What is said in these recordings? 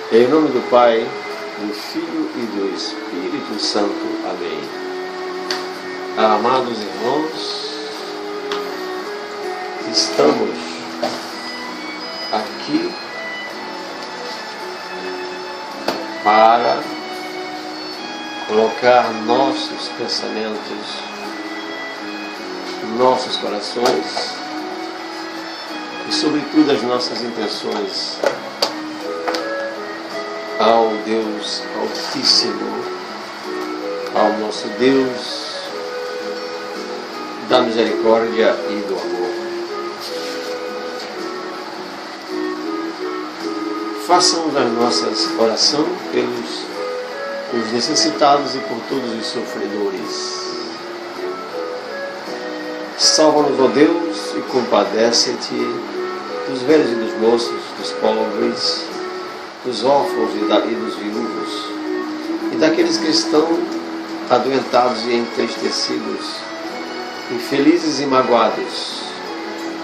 Em nome do Pai, do Filho e do Espírito Santo. Amém. Amados irmãos, estamos aqui para colocar nossos pensamentos, nossos corações e, sobretudo, as nossas intenções ao Deus Altíssimo, ao nosso Deus da misericórdia e do amor. Façamos a nossa oração pelos necessitados e por todos os sofredores. Salva-nos, ó Deus, e compadece-te dos velhos e dos moços, dos pobres, dos órfãos e dos viúvos, e daqueles que estão adoentados e entristecidos, infelizes e magoados,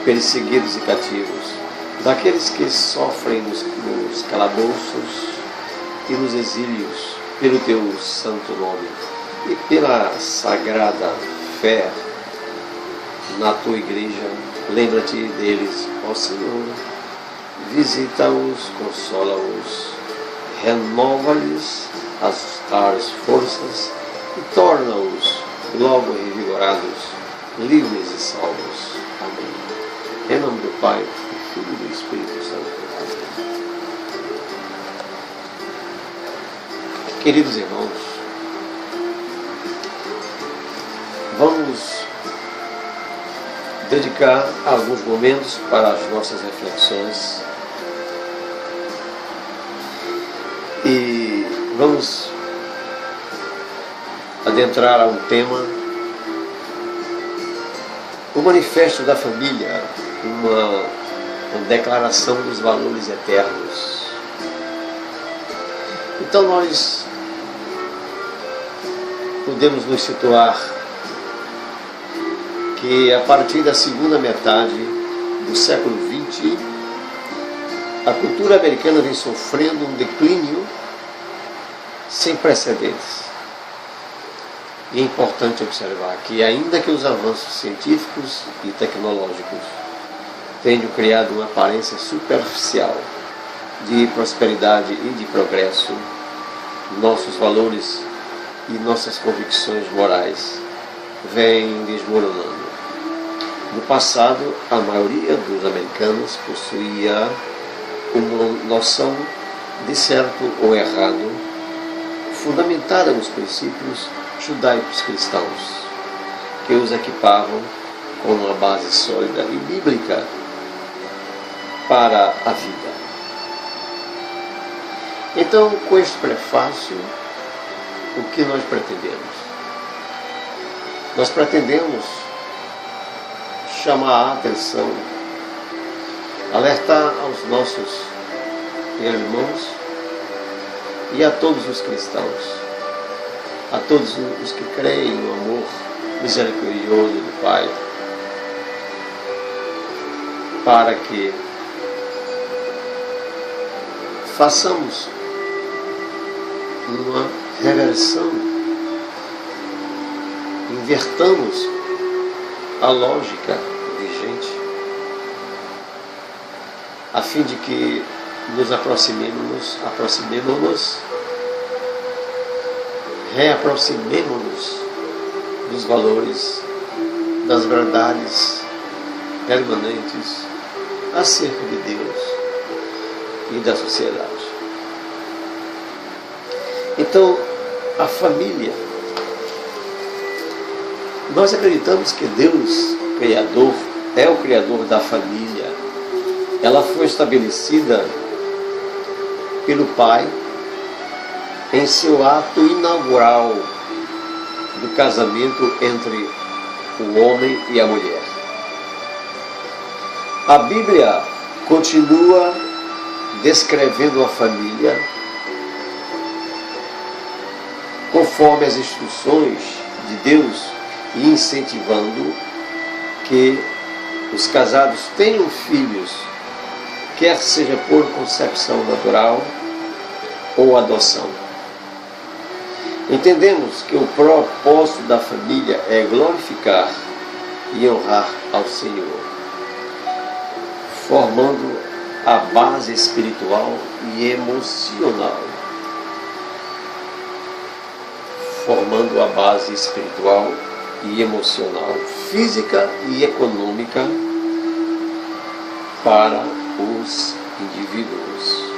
perseguidos e cativos, daqueles que sofrem nos calabouços e nos exílios, pelo teu santo nome e pela sagrada fé na tua igreja. Lembra-te deles, ó Senhor. Visita-os, consola-os, renova-lhes as forças e torna-os logo revigorados, livres e salvos. Amém. Em nome do Pai, do Filho e do Espírito Santo. Amém. Queridos irmãos, vamos dedicar alguns momentos para as nossas reflexões e vamos adentrar a um tema, o manifesto da família, uma declaração dos valores eternos. Então nós podemos nos situar que a partir da segunda metade do século XX, a cultura americana vem sofrendo um declínio sem precedentes. E é importante observar que, ainda que os avanços científicos e tecnológicos tenham criado uma aparência superficial de prosperidade e de progresso, nossos valores e nossas convicções morais vêm desmoronando. No passado, a maioria dos americanos possuía uma noção de certo ou errado, fundamentada nos princípios judaicos cristãos, que os equipavam com uma base sólida e bíblica para a vida. Então, com este prefácio, o que nós pretendemos? Nós pretendemos chamar a atenção, alertar aos nossos irmãos e a todos os cristãos, a todos os que creem no amor misericordioso do Pai, para que façamos uma reversão, invertamos a lógica vigente, a fim de que nos reaproximemos dos valores, das verdades permanentes acerca de Deus e da sociedade. Então, a família, nós acreditamos que Deus, Criador, é o Criador da família. Ela foi estabelecida pelo Pai em seu ato inaugural do casamento entre o homem e a mulher. A Bíblia continua descrevendo a família conforme as instruções de Deus e incentivando que os casados tenham filhos, quer seja por concepção natural, ou adoção. Entendemos que o propósito da família é glorificar e honrar ao Senhor, formando a base espiritual e emocional. Formando a base espiritual e emocional, física e econômica para os indivíduos.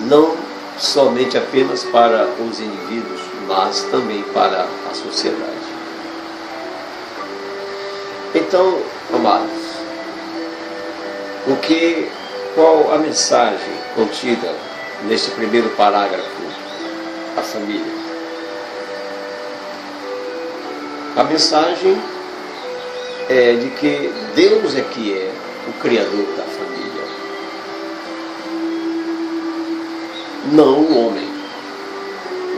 Não somente apenas para os indivíduos, mas também para a sociedade. Então, amados, qual a mensagem contida neste primeiro parágrafo, a família? A mensagem é de que Deus é que é o Criador da família, não o homem.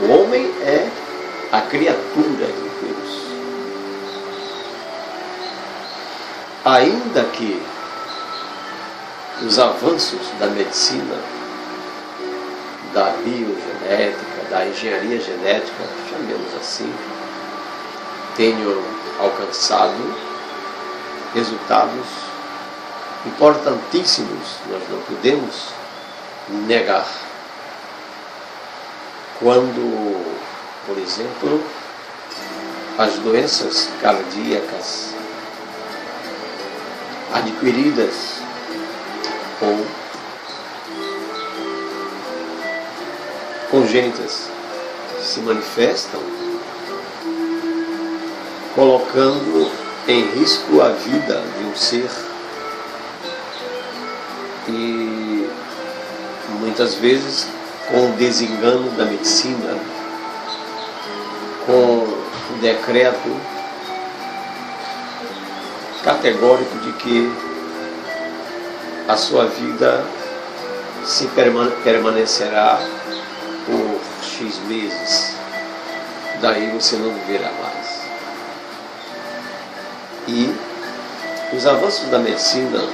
O homem é a criatura de Deus. Ainda que os avanços da medicina, da biogenética, da engenharia genética, chamemos assim, tenham alcançado resultados importantíssimos, nós não podemos negar. Quando, por exemplo, as doenças cardíacas adquiridas ou congênitas se manifestam, colocando em risco a vida de um ser, e muitas vezes com o desengano da medicina, com o decreto categórico de que a sua vida se permanecerá por X meses, daí você não viverá mais. E os avanços da medicina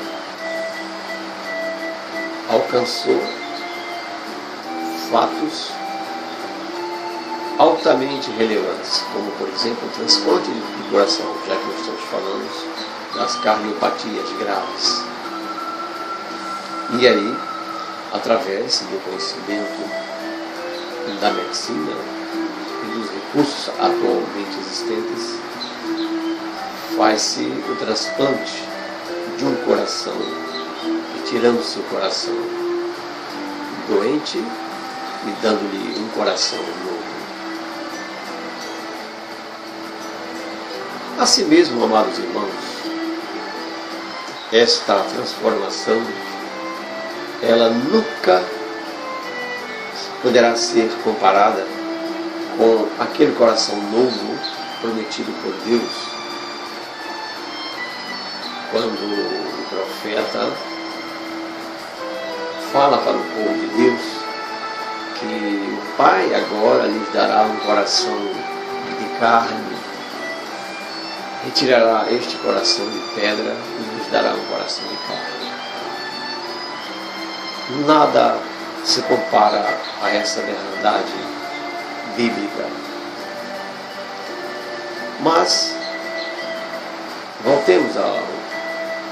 alcançou fatos altamente relevantes, como por exemplo o transplante de coração, já que nós estamos falando das cardiopatias graves. E aí, através do conhecimento da medicina e dos recursos atualmente existentes, faz-se o transplante de um coração, retirando-se o coração doente e dando-lhe um coração novo. Assim mesmo, amados irmãos, esta transformação, ela nunca poderá ser comparada com aquele coração novo prometido por Deus, quando o profeta fala para o povo de Deus que o Pai agora lhes dará um coração de carne, retirará este coração de pedra e lhes dará um coração de carne. Nada se compara a essa verdade bíblica. Mas voltemos ao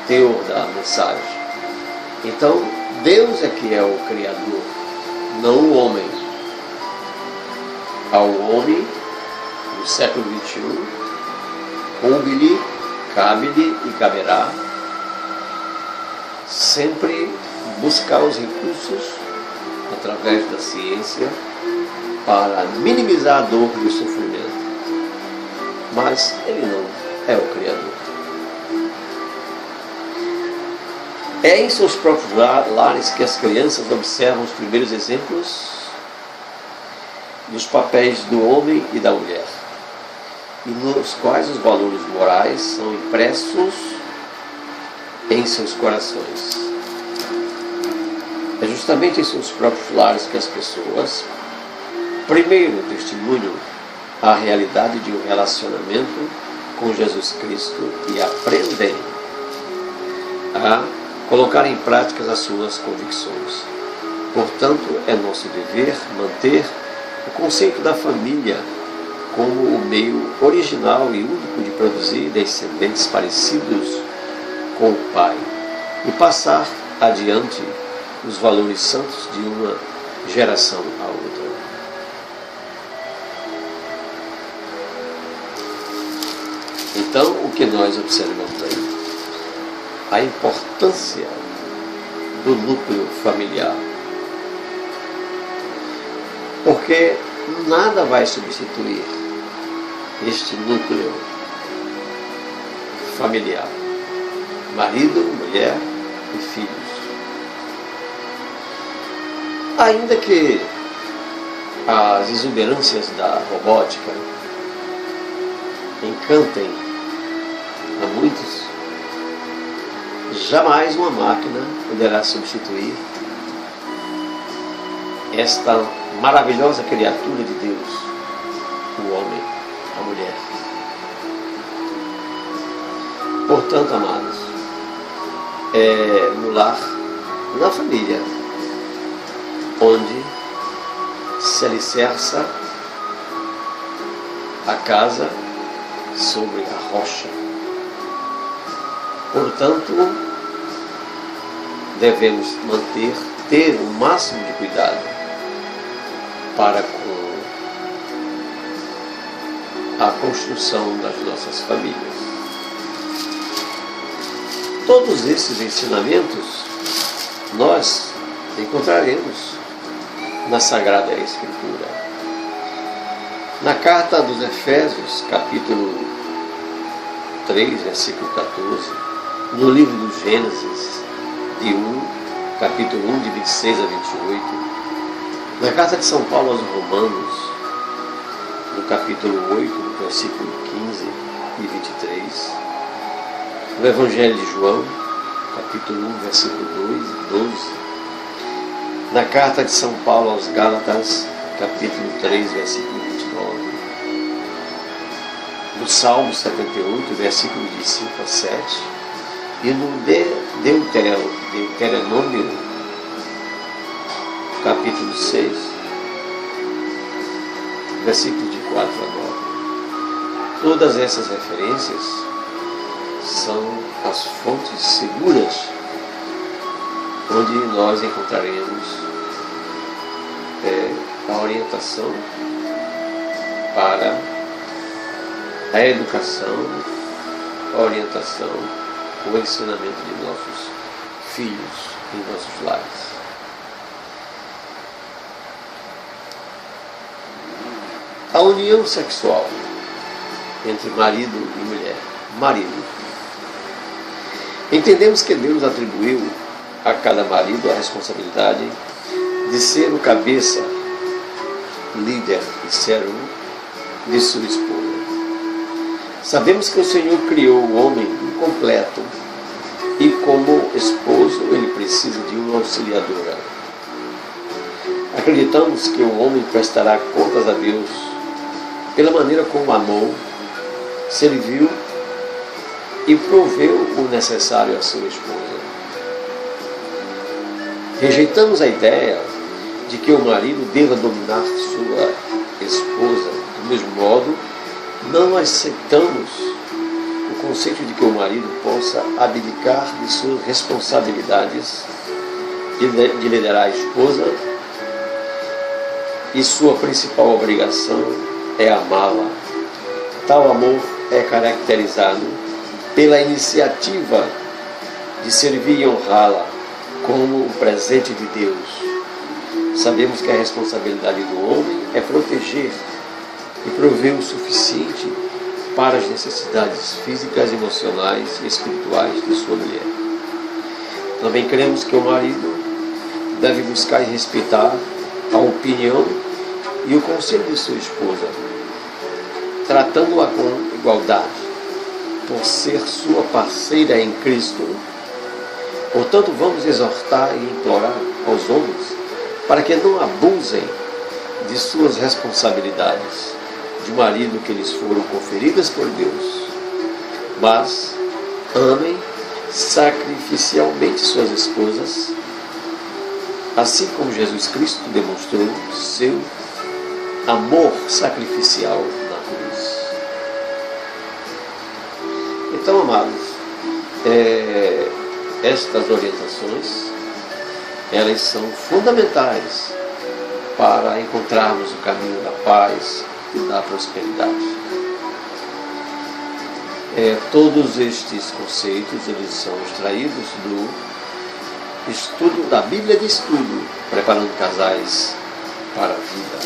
teor da mensagem. Então, Deus é que é o Criador, não o homem. Ao homem, no século XXI, coube-lhe, cabe-lhe e caberá sempre buscar os recursos através da ciência para minimizar a dor e o sofrimento. Mas ele não é o Criador. É em seus próprios lares que as crianças observam os primeiros exemplos dos papéis do homem e da mulher, e nos quais os valores morais são impressos em seus corações. É justamente em seus próprios lares que as pessoas primeiro testemunham a realidade de um relacionamento com Jesus Cristo e aprendem a colocar em prática as suas convicções. Portanto, é nosso dever manter o conceito da família como o meio original e único de produzir descendentes parecidos com o Pai e passar adiante os valores santos de uma geração a outra. Então, o que nós observamos aí? A importância do núcleo familiar. Porque nada vai substituir este núcleo familiar. Marido, mulher e filhos. Ainda que as exuberâncias da robótica encantem a muitos, jamais uma máquina poderá substituir esta maravilhosa criatura de Deus, o homem, a mulher. Portanto, amados, no lar, na família, onde se alicerça a casa sobre a rocha. Portanto, devemos ter o máximo de cuidado para com a construção das nossas famílias. Todos esses ensinamentos nós encontraremos na Sagrada Escritura. Na carta dos Efésios, capítulo 3, versículo 14, no livro do Gênesis, capítulo 1, de 26 a 28, na carta de São Paulo aos Romanos, no capítulo 8, versículo 15 e 23, no Evangelho de João, capítulo 1, versículo 2 e 12, na carta de São Paulo aos Gálatas, capítulo 3, versículo 29, no Salmo 78, versículos de 5 a 7, e no Deuteronômio, capítulo 6, versículos de 4 a 9. Todas essas referências são as fontes seguras onde nós encontraremos a orientação para a educação, a orientação, o ensinamento de nossos filhos em nossos lares. A união sexual entre marido e mulher. Marido. Entendemos que Deus atribuiu a cada marido a responsabilidade de ser o cabeça, líder e servo de sua esposa. Sabemos que o Senhor criou o homem completo e, como esposo, ele precisa de uma auxiliadora. Acreditamos que o homem prestará contas a Deus pela maneira como amou, serviu e proveu o necessário à sua esposa. Rejeitamos a ideia de que o marido deva dominar sua esposa. Do mesmo modo, não aceitamos o conceito de que o marido possa abdicar de suas responsabilidades de liderar a esposa e sua principal obrigação é amá-la. Tal amor é caracterizado pela iniciativa de servir e honrá-la como um presente de Deus. Sabemos que a responsabilidade do homem é proteger e prover o suficiente para as necessidades físicas, emocionais e espirituais de sua mulher. Também cremos que o marido deve buscar e respeitar a opinião e o conselho de sua esposa, tratando-a com igualdade, por ser sua parceira em Cristo. Portanto, vamos exortar e implorar aos homens para que não abusem de suas responsabilidades, de marido que lhes foram conferidas por Deus, mas amem sacrificialmente suas esposas, assim como Jesus Cristo demonstrou seu amor sacrificial na cruz. Então, amados, estas orientações, elas são fundamentais para encontrarmos o caminho da paz e da prosperidade. Todos estes conceitos, eles são extraídos do estudo da Bíblia de Estudo, preparando casais para a vida.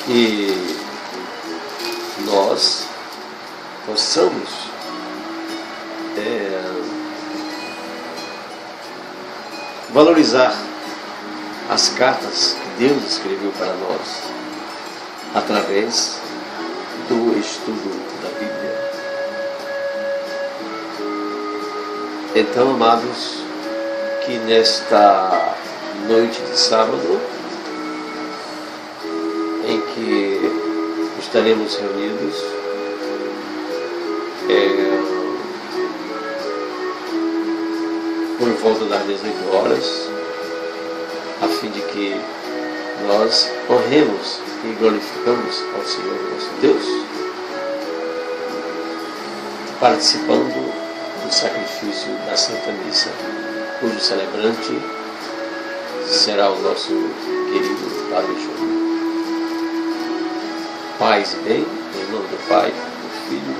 Que nós possamos valorizar as cartas que Deus escreveu para nós através do estudo da Bíblia. Então, amados, que nesta noite de sábado, em que estaremos reunidos por volta das 18 horas, a fim de que nós honremos e glorificamos ao Senhor nosso Deus, participando do sacrifício da Santa Missa, cujo celebrante será o nosso querido Padre João. Paz e bem, em nome do Pai, do Filho